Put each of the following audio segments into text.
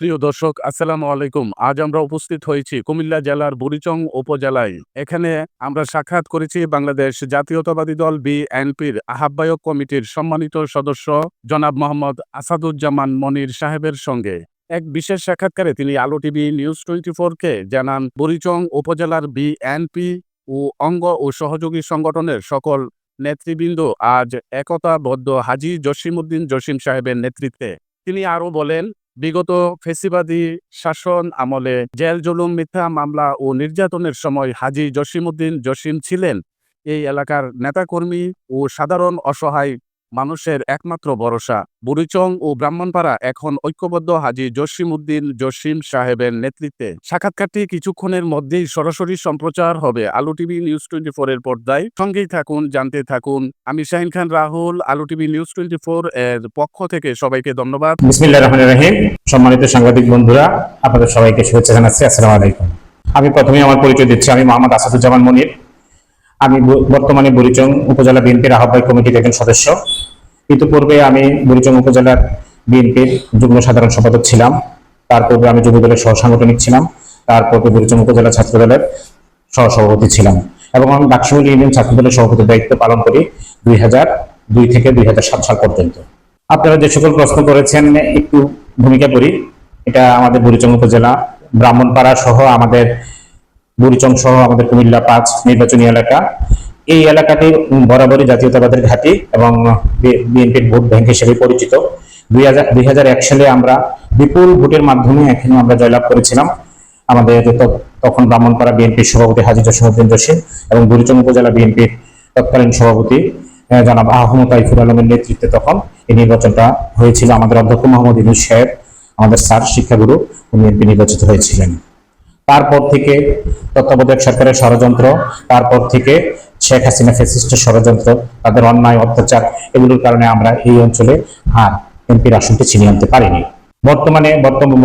প্রিয় দর্শক, আসসালামু আলাইকুম। আজ আমরা উপস্থিত হয়েছি কুমিল্লা জেলার বুড়িচং উপজেলায়। এখানে আমরা সাক্ষাৎ করেছি বাংলাদেশ জাতীয়তাবাদী দল বিএনপির আহ্বায়ক কমিটির সম্মানিত সদস্য জনাব মোহাম্মদ আসাদুজ্জামান মনির সাহেবের সঙ্গে। এক বিশেষ সাক্ষাৎকারে তিনি আলো টিভি নিউজ 24-কে জানান, বুড়িচং উপজেলার বিএনপি ও অঙ্গ ও সহযোগী সংগঠনের সকল নেতৃবৃন্দ আজ একতাবদ্ধ হাজী জসিমউদ্দিন জসিম সাহেবের নেতৃত্বে। তিনি আরও বলেন, বিগত ফ্যাসিবাদী শাসন আমলে জেল জুলুম, মিথ্যা মামলা ও নির্যাতনের সময় হাজী জসিমউদ্দিন জসিম ছিলেন এই এলাকার নেতাকর্মী ও সাধারণ অসহায় মানুষের একমাত্র ভরসা। বুড়িচং ও ব্রাহ্মণপাড়া এখন ঐক্যবদ্ধ হাজী জসিমউদ্দিন জসিম সাহেবের নেতৃত্বে। সাক্ষাৎকারটি কিছুক্ষণের মধ্যেই সরাসরি সম্প্রচার হবে আলো টিভি নিউজ 24 এর পর্দায়। সঙ্গেই থাকুন, জানতে থাকুন। আমি শাহিন খান রাহুল, আলো টিভি নিউজ 24 এর পক্ষ থেকে সবাইকে ধন্যবাদ। বিসমিল্লাহির রহমানির রহিম। সম্মানিত সাংবাদিক বন্ধুরা, আপনাদের সবাইকে শুভেচ্ছা জানাচ্ছি। আসসালামু আলাইকুম। আমি প্রথমেই আমার পরিচয় দিচ্ছি। আমি মোহাম্মদ আসাদুজ্জামান মনির। আমি বর্তমানে বুড়িচং উপজেলা বিএনপির আহ্বায়ক কমিটির একজন সদস্য। ইতিপূর্বে আমি বুড়িচং উপজেলার বিএনপির যুগ্ম সাধারণ সম্পাদক ছিলাম। তারপরে আমি যুবদলের সহসাংগঠনিক ছিলাম। তারপরে বুড়িচং উপজেলা ছাত্রদলের সহসভাপতি ছিলাম এবং আমি ডাকসুল ইউনিয়ন ছাত্রদলের সভাপতির দায়িত্ব পালন করি 2002 থেকে 2007 সাল পর্যন্ত। আপনারা যে সকল প্রশ্ন করেছেন, একটু ভূমিকা করি। এটা আমাদের বুড়িচং উপজেলা, ব্রাহ্মণপাড়া সহ আমাদের বুড়িচং সহ আমাদের কুমিল্লা 5 নির্বাচনী এলাকা। এই এলাকাটি বরাবরই জাতীয়তাবাদের ঘাঁটি এবং বিএনপির ভোট ব্যাংক হিসেবে পরিচিত। 2001 সালে আমরা বিপুল ভোটের মাধ্যমে এখানে আমরা জয়লাভ করেছিলাম। আমাদের তখন ব্রাহ্মণপাড়া বিএনপির সভাপতি হাজী জসিমউদ্দিন জসিম এবং বুড়িচং উপজেলা বিএনপির তৎকালীন সভাপতি জনাব আহমদ তাইফুর আলমের নেতৃত্বে তখন এই নির্বাচনটা হয়েছিল। আমাদের অধ্যক্ষ মোহাম্মদ ইউনূস সাহেব, আমাদের স্যার শিক্ষাগুরু, উনি এমপি নির্বাচিত হয়েছিলেন। তারপর থেকে তত্ত্বাবধায়ক সরকারের ষড়যন্ত্র, তারপর থেকে শেখ হাসিনা ফ্যাসিস্টের ষড়যন্ত্র, তাদের অন্যায় অত্যাচার, এগুলোর কারণে আমরা এই অঞ্চলে আর এমপির আসনটি ছিনিয়ে আনতে পারিনি।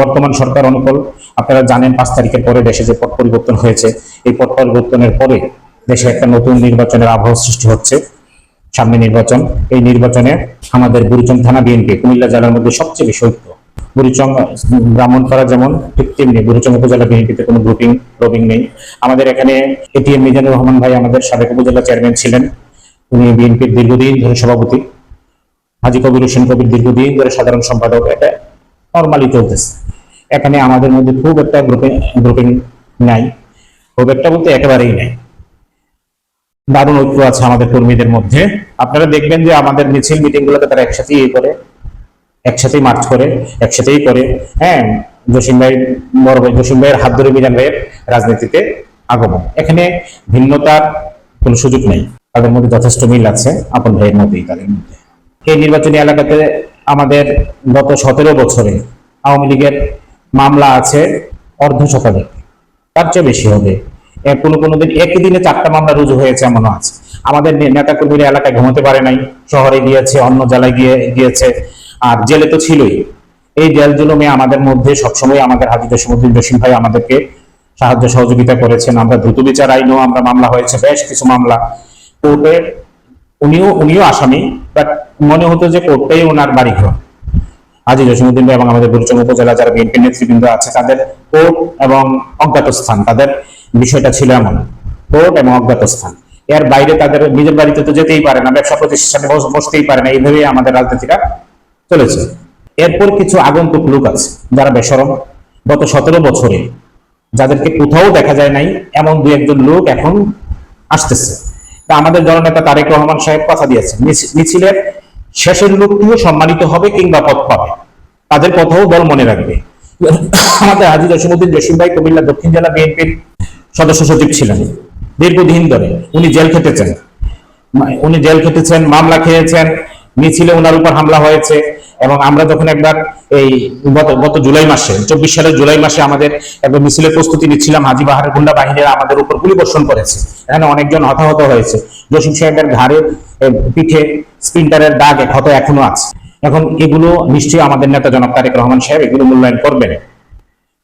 বর্তমান সরকার অনুকূল, আপনারা জানেন 5 তারিখের পরে দেশে যে পট পরিবর্তন হয়েছে, এই পট পরিবর্তনের পরে দেশে একটা নতুন নির্বাচনের আবহাওয়া সৃষ্টি হচ্ছে। সামনে নির্বাচন, এই নির্বাচনে আমাদের বুড়িচং থানা বিএনপি কুমিল্লা জেলার মধ্যে সবচেয়ে বেশি ঐক্য। বুড়িচং ব্রাহ্মণপাড়া যেমন, ঠিক তেমনি বুড়িচং উপজেলা বিএনপিতে কোনো গ্রুপিং নেই। আমাদের এখানে এটিএম মিজানুর রহমান ভাই আমাদের সাবেক উপজেলা চেয়ারম্যান ছিলেন, উনি বিএনপির দীর্ঘদিন ধরে সভাপতি। হাজী কবির হোসেন কবির দীর্ঘদিন ধরে সাধারণ সম্পাদক। এটা নর্মালি চলতেছে। এখানে আমাদের মধ্যে খুব একটা গ্রুপিং নাই, খুব একটা বলতে একেবারেই নাই। দারুণ ঐক্য আছে আমাদের কর্মীদের মধ্যে। আপনারা দেখবেন যে আমাদের মিছিল মিটিং গুলোতে তারা একসাথেই করে, একসাথেই মার্চ করে, একসাথেই করে। হ্যাঁ, জসিম ভাই, বড় ভাই জসিম ভাইয়ের হাত ধরে মিজান ভাইয়ের রাজনীতিতে আগমন। এখানে ভিন্নতার কোনো সুযোগ নেই, তাদের মধ্যে যথেষ্ট মিল আছে, আপন ভাইয়ের মধ্যেই তাদের মধ্যে। এই নির্বাচনী এলাকাতে আমাদের গত 17 বছরে আওয়ামী লীগের মামলা আছে 1/2 শতাধিক, তার চেয়ে বেশি হবে। কোনো দিন একই দিনে 4টা মামলা রুজু হয়েছে, এমনও আছে। আমাদের নেতা কর্মীরা এলাকায় ঘুমাতে পারে নাই, শহরে গিয়েছে, অন্য জেলায় গিয়েছে, আর জেলে তো ছিলই। এই জেল জুলুমে আমাদের মধ্যে সবসময় আমাদের হাজী জসিমউদ্দিন জসিম ভাই আমাদেরকে সাহায্য সহযোগিতা করেছেন। আমরা দ্রুত বিচার আইনেও আমরা মামলা হয়েছে, বেশ কিছু মামলা কোর্টে। উনিও আসামি, বাট মনে হতো যে কোর্টটাই ওনার বাড়িঘর। হাজী জসিমউদ্দিন ভাই এবং আমাদের বুড়িচং উপজেলা যারা বিএনপি নেতৃবৃন্দ আছে, তাদের কোর্ট এবং অজ্ঞাত স্থান, তাদের বিষয়টা ছিল এমন, কোর্ট এবং অজ্ঞাত স্থান। এর বাইরে তাদের নিজের বাড়িতে তো যেতেই পারে না, ব্যবসা প্রতিষ্ঠানে বসতেই পারে না। এইভাবে আমাদের রাজনীতিটা চলেছে। এরপর কিছু আগন্তুক লোক আছে যারা বেশরম, গত 17 বছরে যাদেরকে কোথাও দেখা যায় নাই, এমন 2-1 লোক এখন আসতেছে। তা আমাদের জননেতা তারেক রহমান সাহেব কথা দিয়েছেন, মিছিলের শেষের লোকটিও সম্মানিত হবে কিংবা পদ পাবে, তাদের কথাও দল মনে রাখবে। আমাদের হাজী জসিমউদ্দিন জসিম ভাই কুমিল্লা দক্ষিণ জেলা বিএনপির সদস্য সচিব ছিলেন দীর্ঘদিন ধরে। উনি জেল খেটেছেন, মামলা খেয়েছেন, মিছিলে ওনার উপর হামলা হয়েছে। এবং আমরা যখন একবার এই গত জুলাই মাসে, 24 সালের জুলাই মাসে আমাদের একবার মিছিলের প্রস্তুতি নিচ্ছিলাম, হাজী বাহারের গুন্ডা বাহিনীরা আমাদের উপর গুলি বর্ষণ করেছে। এখানে অনেকজন হতাহত হয়েছে। জসিম সাহেবের ঘাড়ে, পিঠে স্প্রিন্টারের দাগ ক্ষত এখনো আছে। এখন এগুলো নিশ্চয়ই আমাদের নেতা জনাব তারেক রহমান সাহেব এগুলো মূল্যায়ন করবেন।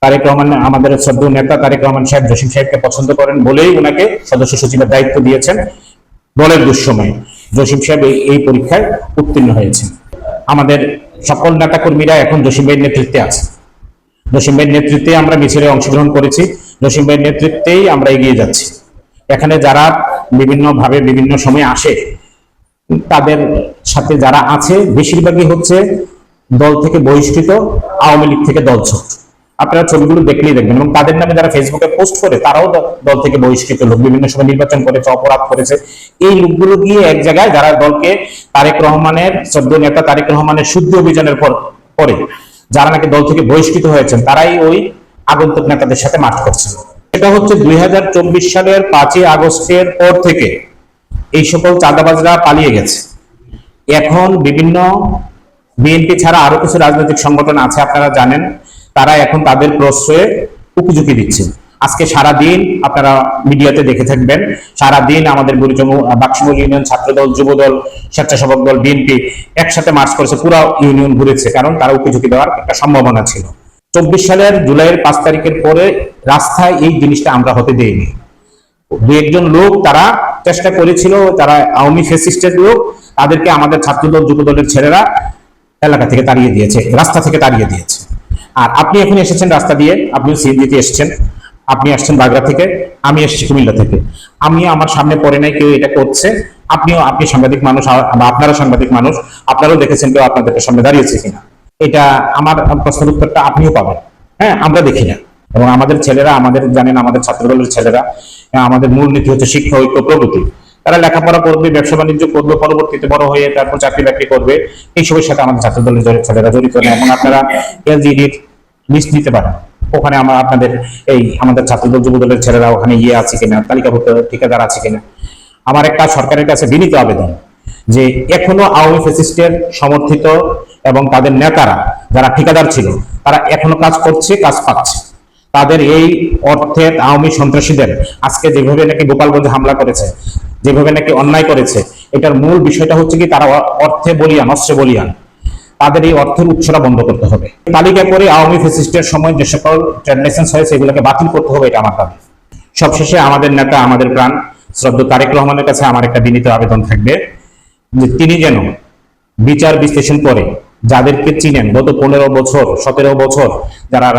তারেক রহমান, আমাদের শ্রদ্ধেয় নেতা তারেক রহমান সাহেব জসিম সাহেবকে পছন্দ করেন বলেই ওনাকে সদস্য সচিবের দায়িত্ব দিয়েছেন। দলের দুঃসময়ে জসিম সাহেব এই পরীক্ষায় উত্তীর্ণ হয়েছেন। আমাদের সকল নেতা কর্মীরা এখন জসিম ভাইয়ের নেতৃত্বে আছে। জসিম ভাইয়ের নেতৃত্বে আমরা মিছিলে অংশগ্রহণ করেছি, জসিম ভাইয়ের নেতৃত্বেই আমরা এগিয়ে যাচ্ছি। এখানে যারা বিভিন্নভাবে বিভিন্ন সময় আসে, তাদের সাথে যারা আছে বেশিরভাগই হচ্ছে দল থেকে বহিষ্কৃত, আওয়ামী লীগ থেকে দলছুট। আপনারা ছবিগুলো দেখলেই দেখবেন। এবং তাদের নামে যারা ফেসবুকে পোস্ট করে, তারাও দল থেকে বহিষ্কৃত লোক, বিভিন্ন সময় নির্বাচন করেছে, অপরাধ করেছে। এই লোকগুলো গিয়ে এক জায়গায় যারা দলকে তারেক রহমানের, শ্রদ্ধেয় নেতা তারেক রহমানের শুদ্ধি অভিযানের পরে যারা নাকি দল থেকে বহিষ্কৃত হয়েছেন, তারাই ওই আগন্তুক নেতাদের সাথে মাঠ করছেন। এটা হচ্ছে 2024 সালের 5ই আগস্টের পর থেকে এই সকল চাঁদাবাজরা পালিয়ে গেছে। এখন বিভিন্ন বিএনপি ছাড়া আরো কিছু রাজনৈতিক সংগঠন আছে, আপনারা জানেন, তারা এখন তাদের প্রশ্রয়ে উপযোগী দিচ্ছে। আজকে সারাদিন আপনারা মিডিয়াতে দেখে থাকবেন, সারাদিন আমাদের বুড়িচং বাক্সমুল ইউনিয়ন ছাত্রদল, যুবদল, স্বেচ্ছাসেবক দল, বিএনপি একসাথে মার্চ করেছে, পুরো ইউনিয়ন ঘুরেছে, কারণ তারা উপযোগী দেওয়ার একটা সম্ভাবনা ছিল। 24 সালের জুলাইয়ের 5 তারিখের পরে রাস্তায় এই জিনিসটা আমরা হতে দেইনি। দু একজন লোক তারা চেষ্টা করেছিল, তারা আওয়ামী ফ্যাসিস্টের লোক, তাদেরকে আমাদের ছাত্রদল, যুবদলের ছেলেরা এলাকা থেকে তাড়িয়ে দিয়েছে, রাস্তা থেকে তাড়িয়ে দিয়েছে। আর আপনি এখন এসেছেন রাস্তা দিয়ে, আপনি সিএনজিতে এসেছেন, আপনি আসছেন বাগড়া থেকে, আমি এসেছি কুমিল্লা থেকে। আমি আমার সামনে পড়ে নাই কেউ এটা করছে, আপনি সাংবাদিক মানুষ, আপনারা সাংবাদিক মানুষ, আপনারাও দেখেছেন কেউ আপনাদের সামনে দাঁড়িয়েছে কিনা। এটা আমার প্রশ্নের উত্তরটা আপনিও পাবেন। হ্যাঁ, আমরা দেখি না। এবং আমাদের ছেলেরা, আমাদের জানেন, আমাদের ছাত্রদলের ছেলেরা, আমাদের মূলনীতি হচ্ছে শিক্ষা, ঐক্য, প্রগতি। তারা লেখাপড়া করবে, ব্যবসা বাণিজ্য করবে, পরবর্তীতে বড় হয়ে তারপর চাকরি বাকরি করবে। এইসবের সাথে আমাদের ছাত্রদলের ছেলেরা জড়িত না। এবং আপনারা এলজিডির লিস্ট দিতে পারেন, ওখানে আপনাদের এই আমাদের ছাত্রদল, যুবদলের ছেলেরা ওখানে ইয়ে আছে কিনা, তালিকাভুক্ত ঠিকাদার আছে কিনা। আমার একটা সরকারের কাছে বিনীত আবেদন যে এখনো আওয়ামী ফ্যাসিস্টের সমর্থিত এবং তাদের নেতারা যারা ঠিকাদার ছিল, তারা এখনো কাজ করছে, কাজ পাচ্ছে। তাদের এই অর্থের আওয়ামী সন্ত্রাসীদের আজকে যেভাবে নাকি গোপালগঞ্জে হামলা করেছে, যেভাবে নাকি অন্যায় করেছে, এটার মূল বিষয়টা হচ্ছে কি তারা অর্থে বলিয়ান, অস্ত্রে বলিয়ান। তাদের এই অর্থের উৎসটা বন্ধ করতে হবে। তালিকা করে আওয়ামী ফ্যাসিস্টের সময় যে সকল ট্রেড লাইসেন্স হয়েছে এগুলোকে বাতিল করতে হবে, এটা আমার দাবি। সবশেষে আমাদের নেতা, আমাদের প্রাণ শ্রদ্ধেয় তারেক রহমানের কাছে আমার একটা বিনীত আবেদন থাকবে যে তিনি যেন বিচার বিশ্লেষণ করে যাদেরকে চিনেন, গত 15 বছর 17 বছর যারা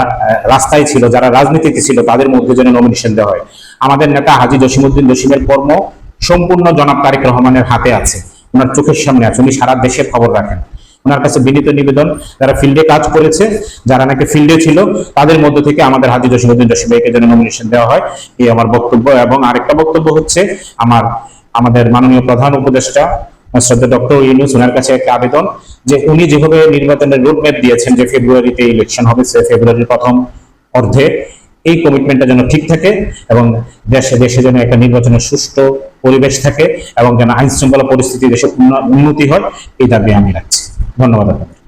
রাস্তায় ছিল, যারা রাজনীতিতে ছিল, তাদের মধ্যে যেন নমিনেশন দেওয়া হয়। আমাদের নেতা হাজী জসিমউদ্দিন জসিমের কর্ম সম্পূর্ণ জনাব তারেক রহমানের হাতে আছে, ওনার চোখের সামনে আছে, উনি সারা দেশের খবর রাখেন। ওনার কাছে বিনীত নিবেদন, যারা ফিল্ডে কাজ করেছে, যারা নাকি ফিল্ডে ছিল, তাদের মধ্য থেকে আমাদের হাজী জসিমউদ্দিন জসিম ভাইকে যেন নমিনেশন দেওয়া হয়, এই আমার বক্তব্য। এবং আরেকটা বক্তব্য হচ্ছে আমাদের মাননীয় প্রধান উপদেষ্টা শ্রদ্ধা ডক্টর ইউনূস, ওনার কাছে একটা আবেদন যে উনি যেভাবে নির্বাচনের রোডম্যাপ দিয়েছেন যে ফেব্রুয়ারিতে ইলেকশন হবে, ফেব্রুয়ারির প্রথম অর্ধে, এই কমিটমেন্টটা যেন ঠিক থাকে এবং দেশে যেন একটা নির্বাচনের সুষ্ঠু পরিবেশ থাকে এবং যেন আইন শৃঙ্খলা পরিস্থিতি দেশে উন্নতি হয়, এই দাবি আমি রাখছি। ধন্যবাদ আপনাকে।